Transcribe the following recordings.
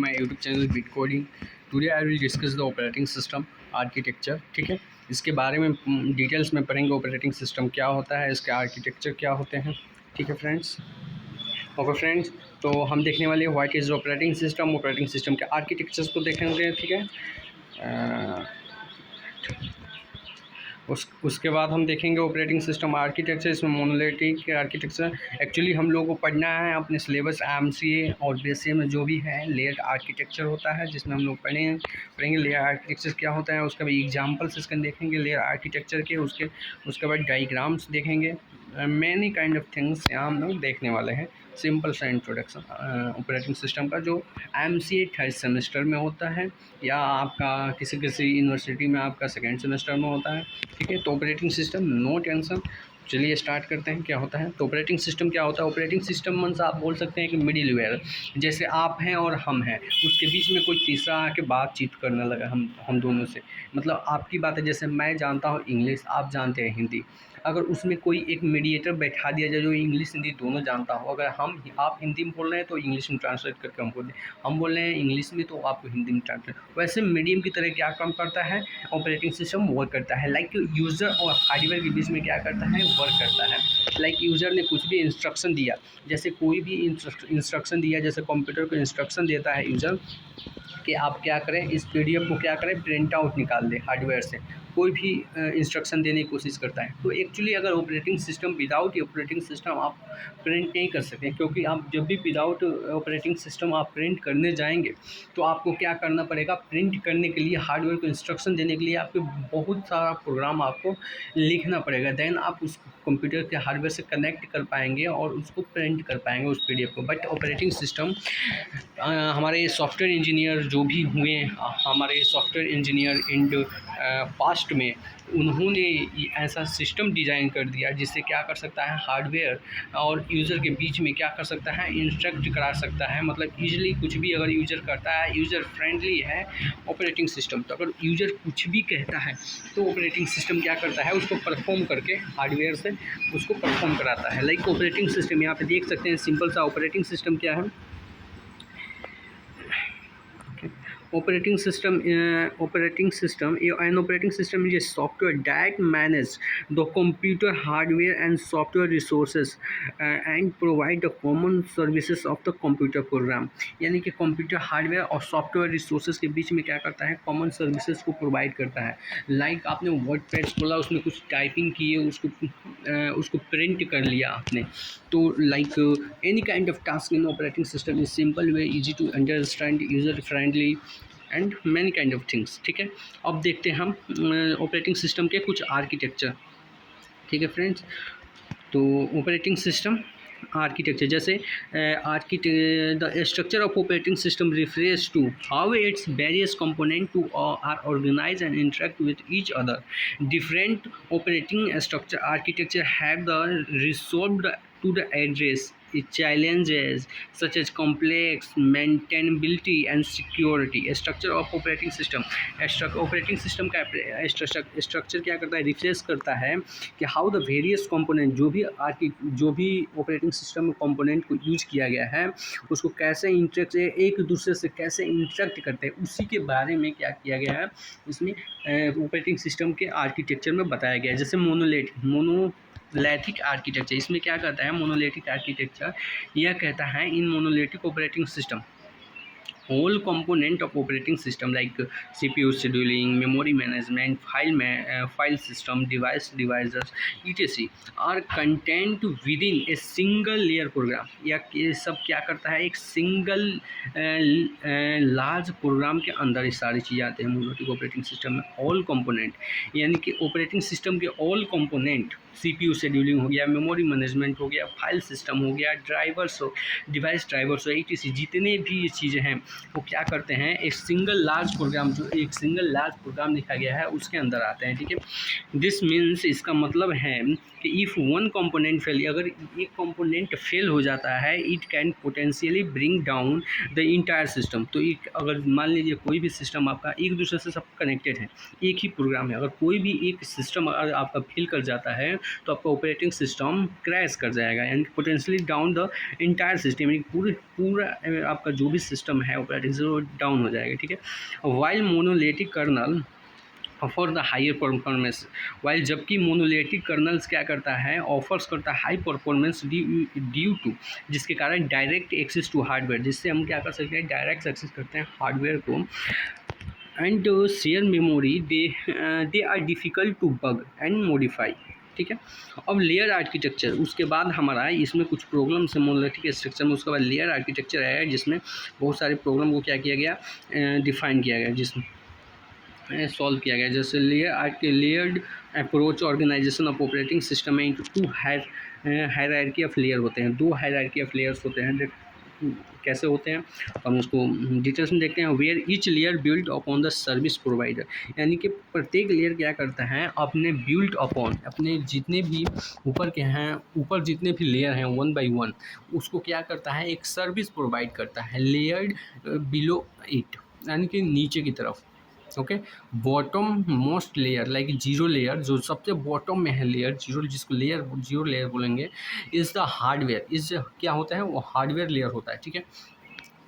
my YouTube channel Bit Coding. Today I will discuss the operating system architecture. ठीक है, इसके बारे में डिटेल्स में पढ़ेंगे ऑपरेटिंग सिस्टम क्या होता है, इसके आर्किटेक्चर क्या होते हैं. ठीक है फ्रेंड्स. ओके फ्रेंड्स, तो हम देखने वाले हैं व्हाट इज़ ऑपरेटिंग सिस्टम के आर्किटेक्चर्स को देखेंगे. ठीक है, उसके बाद हम देखेंगे ऑपरेटिंग सिस्टम आर्किटेक्चर. इसमें मोनोलिथिक आर्किटेक्चर एक्चुअली हम लोगों को पढ़ना है अपने सिलेबस एमसीए और बीसीए में जो भी है लेयर आर्किटेक्चर होता है, जिसमें हम लोग पढ़ेंगे लेयर आर्किटेक्चर क्या होता है. उसका भी एग्जांपल्स इसका देखेंगे लेयर आर्किटेक्चर के. उसके बाद डायग्राम्स देखेंगे. मैनी काइंड ऑफ थिंग्स यहाँ हम लोग देखने वाले हैं. सिंपल सा इंट्रोडक्शन ऑपरेटिंग सिस्टम का जो एमसीए थर्ड सेमेस्टर में होता है या आपका किसी यूनिवर्सिटी में आपका सेकेंड सेमेस्टर में होता है. ठीक है, तो ऑपरेटिंग सिस्टम नो टेंशन. चलिए स्टार्ट करते हैं क्या होता है. तो ऑपरेटिंग सिस्टम क्या होता है. ऑपरेटिंग सिस्टम मीन्स आप बोल सकते हैं कि मिडिल वेयर, जैसे आप हैं और हम हैं, उसके बीच में कोई तीसरा आके बातचीत करने लगा हम दोनों से. मतलब आपकी बात है, जैसे मैं जानता हूँ इंग्लिश, आप जानते हैं हिंदी. अगर उसमें कोई एक मीडिएटर बैठा दिया जाए जो इंग्लिश हिंदी दोनों जानता हो. अगर आप हिंदी में बोल रहे हैं तो इंग्लिश में ट्रांसलेट करके हम बोल दें, हम बोल रहे हैं इंग्लिश में तो आपको हिंदी में ट्रांसलेट. वैसे मीडियम की तरह क्या काम करता है ऑपरेटिंग सिस्टम, वर्क करता है. लाइक यूज़र और हार्डवेयर के बीच में क्या करता है, वर्क करता है. लाइक यूज़र ने कुछ भी इंस्ट्रक्शन दिया, जैसे कोई भी इंस्ट्रक्शन दिया, जैसे कंप्यूटर को इंस्ट्रक्शन देता है यूज़र कि आप क्या करें, इस पीडीएफ को क्या करें, प्रिंट आउट निकाल दें हार्डवेयर से. कोई भी इंस्ट्रक्शन देने की कोशिश करता है. तो एक्चुअली अगर operating system without operating system आप प्रिंट नहीं कर सकते, क्योंकि आप जब भी विदाउट ऑपरेटिंग सिस्टम आप प्रिंट करने जाएंगे तो आपको क्या करना पड़ेगा. प्रिंट करने के लिए हार्डवेयर को इंस्ट्रक्शन देने के लिए आपको बहुत सारा प्रोग्राम आपको लिखना पड़ेगा. देन आप उस कंप्यूटर के हार्डवेयर से कनेक्ट कर पाएंगे और उसको प्रिंट कर पाएंगे उस पीडीएफ को. बट ऑपरेटिंग सिस्टम हमारे सॉफ्टवेयर इंजीनियर जो भी हुए, हमारे सॉफ्टवेयर इंजीनियर इन पास्ट में उन्होंने ऐसा सिस्टम डिज़ाइन कर दिया जिससे क्या कर सकता है, हार्डवेयर और यूज़र के बीच में क्या कर सकता है, इंस्ट्रक्ट करा सकता है. मतलब ईजिली कुछ भी अगर यूज़र करता है, यूज़र फ्रेंडली है ऑपरेटिंग सिस्टम. तो अगर यूज़र कुछ भी कहता है तो ऑपरेटिंग सिस्टम क्या करता है, उसको परफॉर्म करके हार्डवेयर से उसको परफॉर्म कराता है. लाइक ऑपरेटिंग सिस्टम यहाँ पे देख सकते हैं. सिंपल सा ऑपरेटिंग सिस्टम क्या है. Operating system an operating system is a software that manages the computer hardware and software resources and provide the common services of the computer program. यानी कि कंप्यूटर हार्डवेयर और सॉफ्टवेयर रिसोर्सेज के बीच में क्या करता है, कॉमन सर्विसेज को provide करता है. लाइक आपने वर्ड पैड खोला, उसमें कुछ टाइपिंग किए, उसको प्रिंट कर लिया आपने. तो like any kind of task in operating system is simple way, easy to understand, user friendly and many kind of things. ठीक है, अब देखते हैं हम ऑपरेटिंग सिस्टम के कुछ आर्किटेक्चर. ठीक है फ्रेंड्स, तो ऑपरेटिंग सिस्टम आर्किटेक्चर जैसे the structure of operating system refers to how its various component to are organise and interact with each other. Different operating structure architecture have the resolved to the address challenges such as complex maintainability and security. Structure of operating system. Operating system का structure क्या करता है, refresh करता है कि how the various component, जो भी operating system में कंपोनेंट को यूज किया गया है उसको कैसे इंटरेक्ट, एक दूसरे से कैसे इंटरेक्ट करते हैं, उसी के बारे में क्या किया गया है इसमें ऑपरेटिंग सिस्टम के आर्किटेक्चर में बताया गया है. जैसे मोनोलिथिक आर्किटेक्चर, इसमें क्या कहता है मोनोलिथिक आर्किटेक्चर, यह कहता है in monolithic operating system all component of operating system like CPU scheduling, memory management, file system, devices etc are contained within a single layer program. या ये सब क्या करता है, एक सिंगल लार्ज प्रोग्राम के अंदर ये सारी चीज़ें आते हैं मोनोलिथिक ऑपरेटिंग सिस्टम में. ऑल कंपोनेंट यानी कि ऑपरेटिंग सिस्टम के ऑल कंपोनेंट, CPU शेड्यूलिंग हो गया, मेमोरी मैनेजमेंट हो गया, फाइल सिस्टम हो गया, ड्राइवर्स हो, डिवाइस ड्राइवर्स हो, etc जितने भी ये चीज़ें हैं वो क्या करते हैं, एक सिंगल लार्ज प्रोग्राम लिखा गया है उसके अंदर आते हैं. ठीक है, दिस मीन्स, इसका मतलब है कि इफ़ वन कंपोनेंट फेल, अगर एक कंपोनेंट फेल हो जाता है, it can potentially bring down the entire system. तो एक अगर मान लीजिए कोई भी सिस्टम आपका एक दूसरे से सब कनेक्टेड है, एक ही प्रोग्राम है, अगर कोई भी एक सिस्टम अगर आपका फेल कर जाता है तो आपका ऑपरेटिंग सिस्टम क्रैश कर जाएगा. यानी potentially down the entire system, यानी पूरा आपका जो भी सिस्टम है ऑपरेटिंग सिस्टम डाउन हो जाएगा, ठीक है। While monolithic kernel for the higher performance, while जबकि मोनोलिथिक कर्नल्स क्या करता है, ऑफर्स करता है हाई परफॉर्मेंस ड्यू टू, जिसके कारण डायरेक्ट एक्सेस टू हार्डवेयर, जिससे हम क्या कर सकते हैं, डायरेक्ट एक्सेस करते हैं हार्डवेयर को, and share memory they are difficult to bug and modify, ठीक है। अब लेयर आर्किटेक्चर, उसके बाद हमारा इसमें कुछ प्रॉब्लम्स है मोनोलिथिक स्ट्रक्चर में, उसके बाद लेयर आर्किटेक्चर है जिसमें बहुत सारे प्रॉब्लम को क्या किया गया, डिफाइन किया गया, जिसमें सॉल्व किया गया। जैसे layered approach organisation of operating system में into two hierarchy of layer होते हैं, 2 हायरार्की ऑफ लेयर्स होते हैं। कैसे होते हैं हम उसको डिटेल्स में देखते हैं। Where each layer build upon the service provider, यानी कि प्रत्येक लेयर क्या करता है, अपने बिल्ड अपॉन, अपने जितने भी ऊपर के हैं, ऊपर जितने भी लेयर हैं 1 बाई 1, उसको क्या करता है, एक सर्विस प्रोवाइड करता है लेयर्ड बिलो इट, यानी कि नीचे की तरफ, okay. Bottom most layer like zero layer, जो सबसे बॉटम में है लेयर जीरो, जिसको लेयर जीरो लेयर बोलेंगे, इज़ द हार्डवेयर, इज क्या होता है, वो हार्डवेयर लेयर होता है, ठीक है।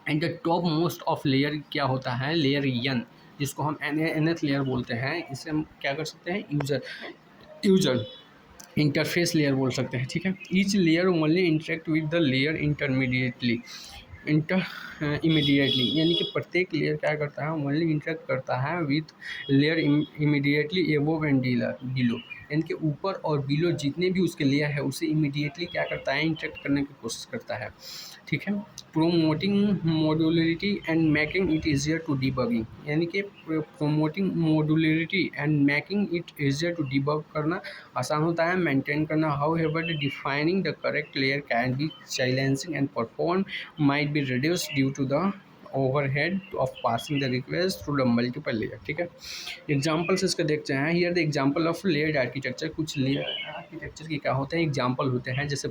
And the top most of layer क्या होता है, लेयर एन, जिसको हम nth लेयर बोलते हैं। इसे हम क्या कर सकते हैं, यूजर इंटरफेस लेयर बोल सकते हैं, ठीक है। Each layer only interact with the layer intermediately, immediately, यानी कि प्रत्येक लेयर क्या करता है, ओनली इंटरेक्ट करता है with layer immediately above and below, यानी कि ऊपर और बिलो जितने भी उसके लेयर है उससे इमीडिएटली क्या करता है, इंटरेक्ट करने की कोशिश करता है, ठीक है। Promoting modularity and making it easier to debugging, यानी कि promoting modularity and making it easier to debug करना आसान होता है, मेंटेन करना। However defining the correct layer can be challenging and perform might be reduced due to the overhead of passing the request through the multiple layer, ठीक है। Examples इसके देखते हैं। Here the example of layered architecture, कुछ layer architecture के क्या होते हैं, एग्जाम्पल होते हैं। जैसे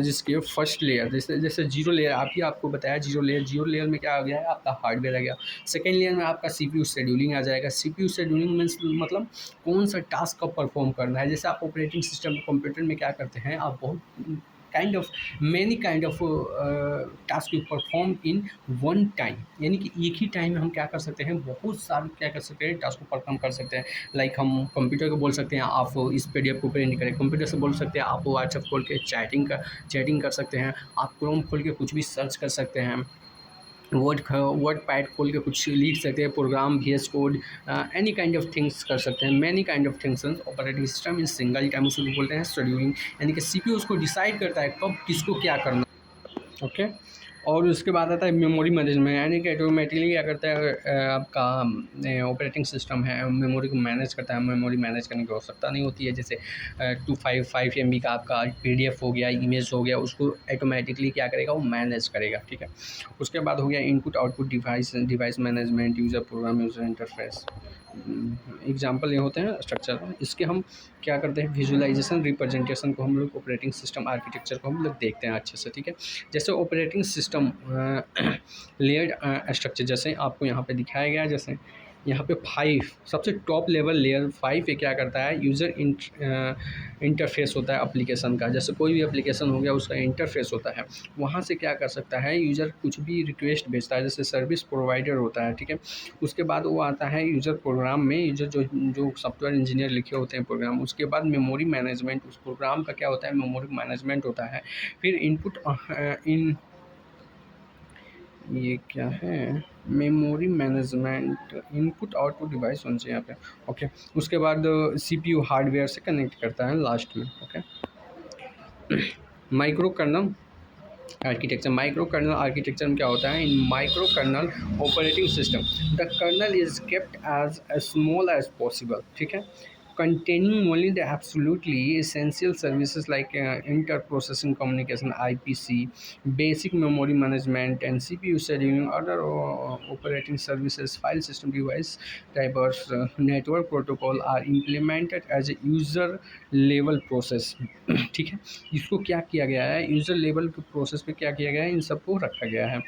जिसके फर्स्ट लेयर, जैसे जीरो लेयर, आपको बताया जीरो लेयर में क्या आ गया है, आपका हार्डवेयर आ गया। सेकेंड लेयर में आपका CPU शेड्यूलिंग आ जाएगा। CPU शेड्यूलिंग मीन्स मतलब कौन सा टास्क कब परफॉर्म करना है। जैसे आप ऑपरेटिंग सिस्टम कंप्यूटर में क्या करते हैं, आप बहुत many kind of task you perform in one time, यानी कि एक ही टाइम में हम क्या कर सकते हैं, बहुत सारे क्या कर सकते हैं, टास्क को परफॉर्म कर सकते हैं। लाइक हम कंप्यूटर को बोल सकते हैं आप इस PDF को प्रिंट करें, कंप्यूटर से बोल सकते हैं आप व्हाट्सएप खोल के चैटिंग कर सकते हैं, आप क्रोम खोल के कुछ भी सर्च कर सकते हैं, वर्ड पैड खोल के कुछ लिख सकते हैं, program VS code, any kind of things कर सकते हैं, many kind of things. Operating system in single time, उसको बोलते हैं शेड्यूलिंग, यानी कि CPU उसको डिसाइड करता है कब किसको क्या करना, ओके। और उसके बाद आता है मेमोरी मैनेजमेंट, यानी कि ऑटोमेटिकली क्या करता है, आपका ऑपरेटिंग सिस्टम है मेमोरी को मैनेज करता है। मेमोरी मैनेज करने की आवश्यकता नहीं होती है। जैसे 255 MB का आपका PDF हो गया, इमेज हो गया, उसको ऑटोमेटिकली क्या करेगा, वो मैनेज करेगा, ठीक है। उसके बाद हो गया input output device management, user program, user interface. Example ये होते हैं स्ट्रक्चर। इसके हम क्या करते हैं, विजुअलाइजेशन रिप्रेजेंटेशन को हम लोग ऑपरेटिंग सिस्टम आर्किटेक्चर को हम लोग देखते हैं अच्छे से, ठीक है। जैसे ऑपरेटिंग सिस्टम लेयर्ड स्ट्रक्चर, जैसे आपको यहाँ पे दिखाया गया है। जैसे यहाँ पे 5 सबसे टॉप लेवल लेयर 5 पे क्या करता है, यूज़र इंटरफेस होता है एप्लीकेशन का। जैसे कोई भी एप्लीकेशन हो गया, उसका इंटरफेस होता है, वहाँ से क्या कर सकता है, यूज़र कुछ भी रिक्वेस्ट भेजता है, जैसे सर्विस प्रोवाइडर होता है, ठीक है। उसके बाद वो आता है यूज़र प्रोग्राम में, यूज़र जो सॉफ्टवेयर इंजीनियर लिखे होते हैं प्रोग्राम। उसके बाद मेमोरी मैनेजमेंट, उस प्रोग्राम का क्या होता है, मेमोरी मैनेजमेंट होता है। फिर ये क्या है, memory management, input output device होना चाहिए यहाँ पे, ओके। उसके बाद CPU हार्डवेयर से कनेक्ट करता है लास्ट में, okay. Micro kernel architecture, micro kernel architecture में क्या होता है, in micro kernel operating system the kernel is kept as small as possible, ठीक है, containing only the absolutely essential services like inter-processing communication (IPC), basic memory management, and CPU scheduling. Other operating services, file system, device drivers, network protocol are implemented as a user level process. ठीक है, इसको क्या किया गया है, user level के process पे क्या किया गया है, इन सबको रखा गया है।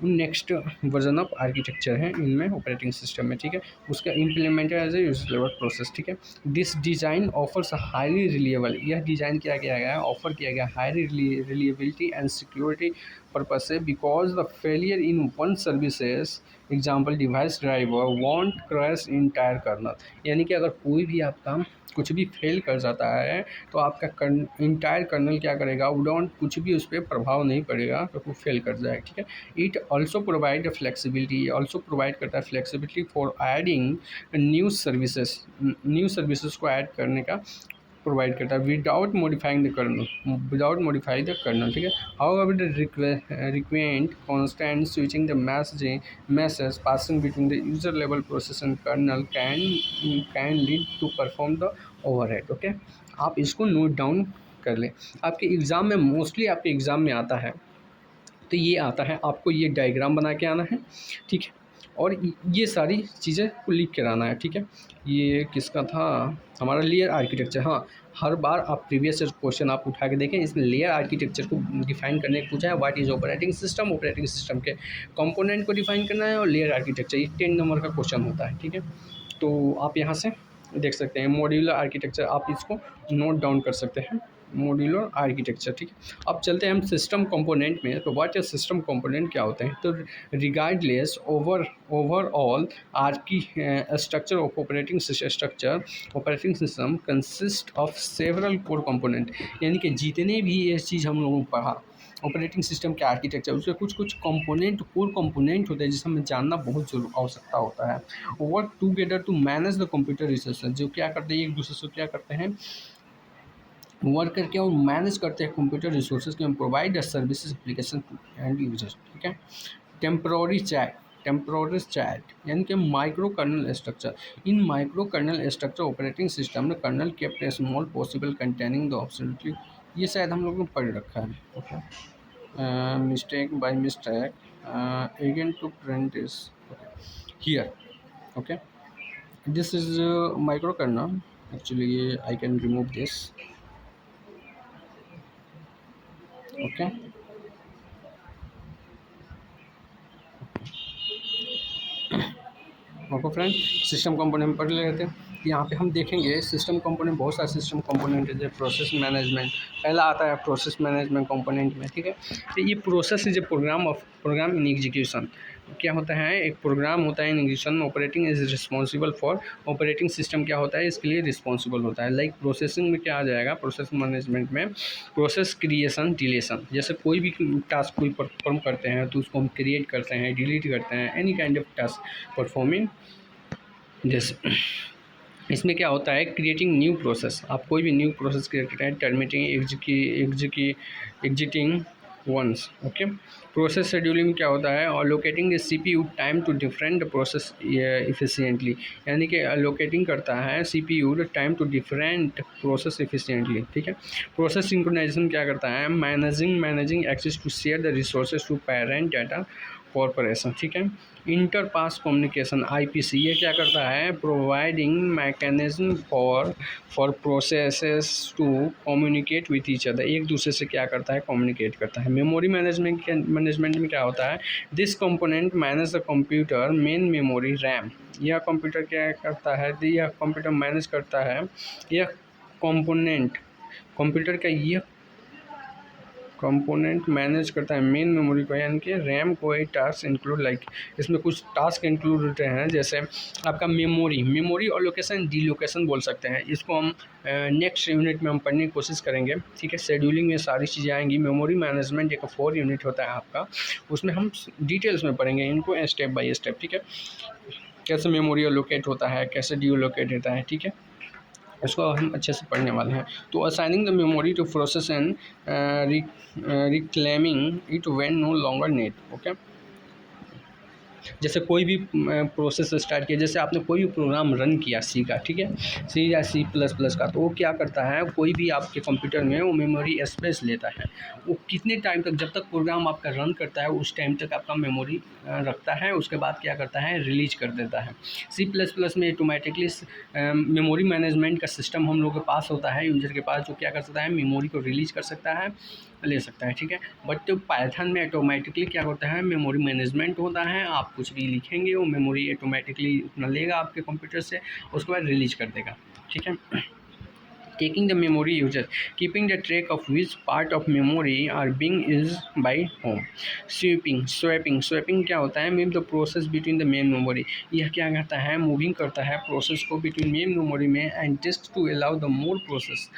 नेक्स्ट वर्जन ऑफ आर्किटेक्चर है इनमें ऑपरेटिंग सिस्टम में, ठीक है। उसका implemented as a user level process, ठीक है। This design offers highly reliable, यह डिज़ाइन क्या किया गया है, ऑफर किया गया highly reliability and security purpose से, because the failure in one services example device driver won't crash entire kernel. यानी कि अगर कोई भी आपका कुछ भी फेल कर जाता है तो आपका इंटायर कर्नल क्या करेगा, वुडोंट कुछ भी उस पर प्रभाव नहीं पड़ेगा तो वो फेल कर जाएगा। ठीक है। It also provide flexibility, also provide करता है flexibility for adding new services को ऐड करने का प्रोवाइड करता है without modifying the kernel, without modify the kernel. ठीक है। How the frequent constant switching the message passing between the user level process and kernel can lead to perform the overhead. Okay, आप इसको note down कर लें। आपके exam में mostly आपके exam में आता है तो ये आता है, आपको ये डायग्राम बना के आना है। ठीक है, और ये सारी चीज़ें को लिख कर आना है। ठीक है। ये किसका था, हमारा लेयर आर्किटेक्चर। हाँ, हर बार आप प्रीवियस क्वेश्चन आप उठा के देखें, इसमें लेयर आर्किटेक्चर को डिफाइन करने को पूछा है। What is operating system, operating system के कंपोनेंट को डिफाइन करना है और लेयर आर्किटेक्चर, ये 10 नंबर का क्वेश्चन होता है। ठीक है, तो आप यहाँ से देख सकते हैं मॉड्यूलर आर्किटेक्चर, आप इसको नोट डाउन कर सकते हैं, मॉड्यूलर आर्किटेक्चर। ठीक है। अब चलते हैं हम सिस्टम कंपोनेंट में। तो व्हाट इज सिस्टम कंपोनेंट क्या होते हैं, तो regardless overall Archie structure of operating system consist of several core component. यानी कि जितने भी ये चीज़ हम लोगों को पढ़ा ऑपरेटिंग सिस्टम के आर्किटेक्चर, उसके कुछ कुछ कंपोनेंट, कोर कंपोनेंट होते हैं जिसे हमें जानना बहुत जरूर आवश्यकता होता है। Work together to manage the computer resources, जो क्या करते हैं, एक दूसरे से क्या करते हैं, वर्क करके और मैनेज करते हैं कंप्यूटर रिसोर्सेज के, provide the services application and users. ठीक है। टेम्पररी चैट यानी कि micro kernel structure. In micro kernel structure operating system kernel kept a small possible containing the absolutely, ये शायद हम लोगों ने पढ़ रखा है। Okay, mistake by mistake again to print this here. Okay, this is micro kernel, actually I can remove this. Okay, okay friend, system component पढ़ लेते हैं। यहाँ पे हम देखेंगे सिस्टम कंपोनेंट, बहुत सारे सिस्टम कंपोनेंट है। जैसे प्रोसेस मैनेजमेंट पहला आता है, प्रोसेस मैनेजमेंट कंपोनेंट में। ठीक है, तो ये process is a program in execution. क्या होता है, एक प्रोग्राम होता है इन एग्जीक्यूशन में। Operating is responsible for, operating system क्या होता है, इसके लिए रिस्पॉन्सिबल होता है। लाइक प्रोसेसिंग में क्या आ जाएगा, प्रोसेस मैनेजमेंट में प्रोसेस क्रिएशन डिलीशन, जैसे कोई भी टास्क कोई परफॉर्म करते हैं तो उसको हम क्रिएट करते हैं, डिलीट करते हैं, any kind of task performing this. इसमें क्या होता है, क्रिएटिंग न्यू प्रोसेस, आप कोई भी न्यू प्रोसेस क्रिएट करते हैं, terminating exiting ones. Okay, process scheduling में क्या होता है, allocating the CPU time to different process efficiently, यानी कि अलोकेटिंग करता है CPU time to different process efficiently. ठीक है। प्रोसेस सिंक्रोनाइजेशन क्या करता है, managing access to share the resources to parent data corporation. ठीक है। इंटर पास कम्युनिकेशन आईपीसी, ये क्या करता है, providing mechanism for processes to communicate with each other, एक दूसरे से क्या करता है, कम्युनिकेट करता है। मेमोरी मैनेजमेंट में क्या होता है, this component manage the computer main memory RAM, यह कंप्यूटर क्या करता है, यह कंप्यूटर मैनेज करता है, यह कंपोनेंट कंप्यूटर का यह कंपोनेंट मैनेज करता है मेन मेमोरी को, यानी कि रैम को। एक टास्क इंक्लूड लाइक, इसमें कुछ टास्क इंक्लूड होते हैं, जैसे आपका मेमोरी और लोकेशन डीलोकेशन बोल सकते हैं। इसको हम नेक्स्ट यूनिट में हम पढ़ने की कोशिश करेंगे। ठीक है, शेड्यूलिंग में सारी चीज़ें आएंगी। मेमोरी मैनेजमेंट एक 4 यूनिट होता है आपका, उसमें हम डिटेल्स में पढ़ेंगे इनको स्टेप बाय स्टेप। ठीक है, कैसे मेमोरी लोकेट होता है, कैसे डीलोकेट होता है। ठीक है, इसको हम अच्छे से पढ़ने वाले हैं। तो assigning the memory to process and reclaiming it when no longer need. Okay, जैसे कोई भी प्रोसेस स्टार्ट किया, जैसे आपने कोई भी प्रोग्राम रन किया सी का, ठीक है, सी या C++ का, तो वो क्या करता है, कोई भी आपके कंप्यूटर में वो मेमोरी स्पेस लेता है। वो कितने टाइम तक, जब तक प्रोग्राम आपका रन करता है उस टाइम तक आपका मेमोरी रखता है, उसके बाद क्या करता है, रिलीज कर देता है। C++ में ऑटोमेटिकली मेमोरी मैनेजमेंट का सिस्टम हम लोग के पास होता है, यूजर के पास, जो क्या कर सकता है, मेमोरी को रिलीज कर सकता है, ले सकता है। ठीक है, बट तो पाइथन में ऑटोमेटिकली क्या होता है, मेमोरी मैनेजमेंट होता है। आप कुछ भी लिखेंगे वो मेमोरी ऑटोमेटिकली उतना लेगा आपके कंप्यूटर से, उसके बाद रिलीज कर देगा। ठीक है, taking the memory user, keeping the track of which part of memory are being used by whom. Swapping क्या होता है, mean the process between the main memory, यह क्या करता है, मूविंग करता है प्रोसेस को बिटवीन मेन मेमोरी में and disk to allow the more process,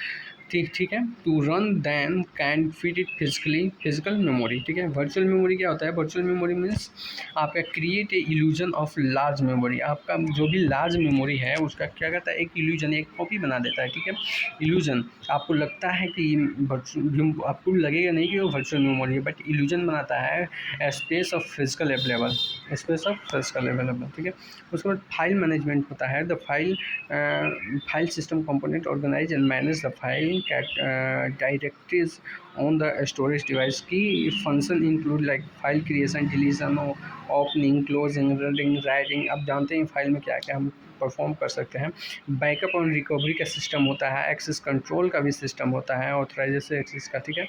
ठीक है, to run than can fit it physical memory, ठीक है। वर्चुअल मेमोरी क्या होता है, वर्चुअल मेमोरी मीन्स आपका create a illusion of large memory, आपका जो भी लार्ज मेमोरी है उसका क्या करता है, एक इल्यूजन, एक कॉपी बना देता है, ठीक है। इल्यूजन आपको लगता है कि आपको लगेगा नहीं कि वो वर्चुअल मेमोरी है, बट इल्यूजन बनाता है स्पेस ऑफ फिजिकल अवेलेबल, ठीक है। उसके बाद फाइल मैनेजमेंट होता है, the file system component organize and manage the file directories on the storage device. Key function include like file creation, deletion, opening, closing, reading, writing. अब जानते हैं file में क्या क्या हम परफॉर्म कर सकते हैं। बैकअप और रिकवरी का सिस्टम होता है, एक्सेस कंट्रोल का भी सिस्टम होता है, ऑथराइजेशन एक्सेस का, ठीक है।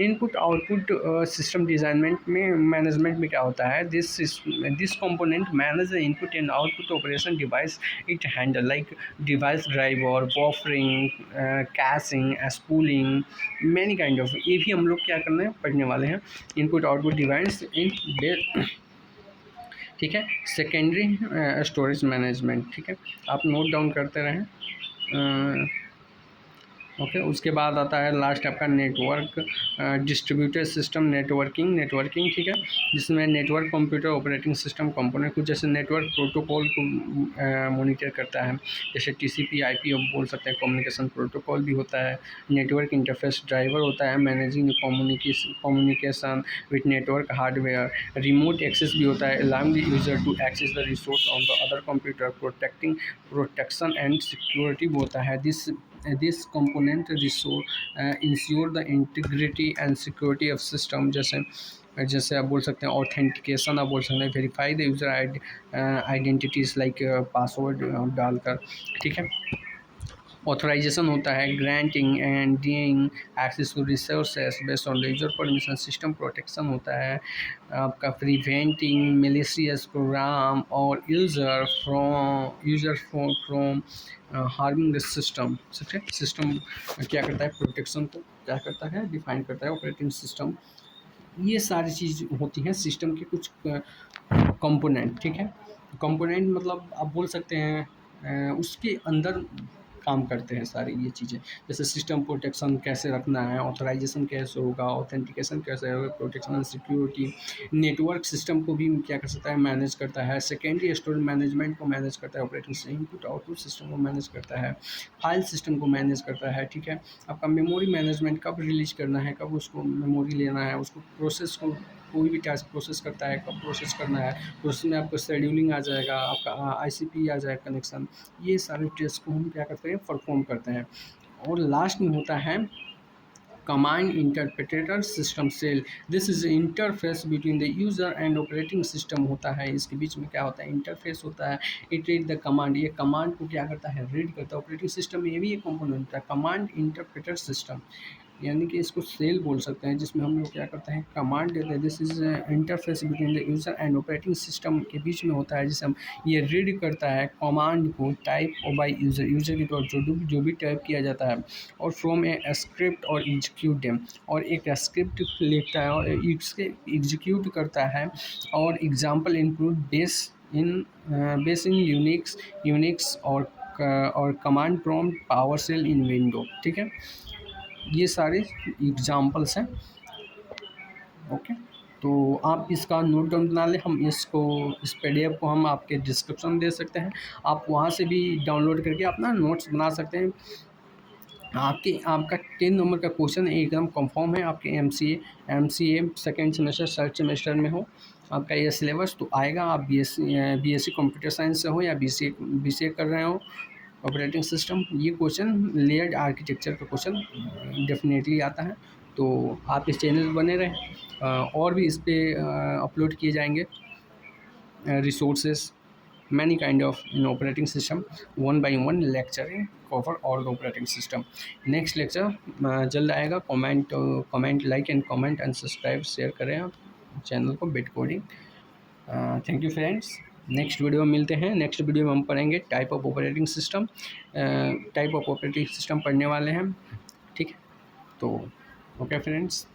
इनपुट आउटपुट सिस्टम डिजाइनमेंट में मैनेजमेंट में क्या होता है, this component manage the input and output operation device it handle, like device driver, buffering, caching, spooling, many kind of, ये भी हम लोग क्या करना है, पढ़ने वाले हैं। इनपुट आउटपुट डिवाइस इन, ठीक है। सेकेंडरी स्टोरेज मैनेजमेंट, ठीक है, आप नोट डाउन करते रहें। ओके उसके बाद आता है लास्ट आपका नेटवर्क डिस्ट्रीब्यूटेड सिस्टम नेटवर्किंग, ठीक है, जिसमें network computer operating system component कुछ जैसे नेटवर्क प्रोटोकॉल को मॉनिटर करता है, जैसे टीसीपी आईपी आप बोल सकते हैं, कम्युनिकेशन प्रोटोकॉल भी होता है, नेटवर्क इंटरफेस ड्राइवर होता है, managing communication with network hardware, remote access भी होता है, allowing the user to access the resource on the other computer, protection and security भी होता है। This component ensure the integrity and security of system, जैसे आप बोल सकते हैं ऑथेंटिकेशन, आप बोल सकते हैं verify the user identities like password डालकर, ठीक है। ऑथराइजेशन होता है, granting and denying access to resources based on the user permission, system protection होता है आपका, प्रिवेंटिंग मेलिशियस प्रोग्राम और user from harming the system, system क्या करता है, प्रोटेक्शन को क्या करता है, डिफाइन करता है ऑपरेटिंग सिस्टम। ये सारी चीज़ होती हैं सिस्टम के कुछ कंपोनेंट, ठीक है। कंपोनेंट मतलब आप बोल सकते हैं उसके अंदर काम करते हैं सारी ये चीज़ें, जैसे सिस्टम प्रोटेक्शन कैसे रखना है, ऑथराइजेशन कैसे होगा, ऑथेंटिकेशन कैसे होगा, protection and security, network system को भी क्या कर सकता है, मैनेज करता है, सेकेंडरी स्टोरेज मैनेजमेंट को मैनेज करता है, operating system input output system को मैनेज करता है, फाइल सिस्टम को मैनेज करता है, ठीक है। आपका मेमोरी मैनेजमेंट कब रिलीज करना है, कब उसको मेमोरी लेना है, उसको प्रोसेस को कोई भी टास्क प्रोसेस करता है कब प्रोसेस करना है, प्रोसेस में आपको शेड्यूलिंग आ जाएगा, आपका आईसीपी आ जाएगा कनेक्शन, ये सारे टेस्ट को हम क्या करते हैं, परफॉर्म करते हैं। और लास्ट में होता है command interpreter system shell, this is interface between the user and operating system होता है, इसके बीच में क्या होता है, इंटरफेस होता है। इट रीड द कमांड, ये कमांड को क्या करता है, रीड करता है। ऑपरेटिंग सिस्टम में ये भी एक कंपोनेंट होता है कमांड इंटरप्रेटर सिस्टम, यानी कि इसको सेल बोल सकते हैं, जिसमें हम लोग क्या करते हैं, कमांड देते हैं। This is interface between the user and operating system के बीच में होता है, जिसे हम ये रीड करता है कमांड को टाइप और बाय यूज़र के तौर जो भी टाइप किया जाता है, और फ्रॉम ए स्क्रिप्ट और एग्जीक्यूट देम, और एक स्क्रिप्ट लिखता है और इसके एग्जीक्यूट करता है। और example include bash in Unix और command prompt PowerShell in window, ठीक है। ये सारे एग्जाम्पल्स हैं। ओके तो आप इसका नोट डाउन बना लें, हम इस पीडीएफ को हम आपके डिस्क्रिप्शन में दे सकते हैं, आप वहाँ से भी डाउनलोड करके अपना नोट्स बना सकते हैं। आपका 10 नंबर का क्वेश्चन एकदम कंफर्म है, आपके MCA second semester third semester में हो, आपका ये सिलेबस तो आएगा। आप बीएससी कंप्यूटर साइंस से हो या बीसीए कर रहे हो ऑपरेटिंग सिस्टम, ये क्वेश्चन लेयर्ड आर्किटेक्चर का क्वेश्चन डेफिनेटली आता है। तो आप इस चैनल पर बने रहें, और भी इस पर अपलोड किए जाएंगे resources many kind of in operating system, one by one lecturing cover all the operating system. Next lecture जल्द आएगा। Comment like and comment and subscribe share करें आप चैनल को bit coding. Thank you friends, next video में मिलते हैं। Next video में हम पढ़ेंगे type of operating system. Type of operating system पढ़ने वाले हैं, ठीक है। तो ओके फ्रेंड्स।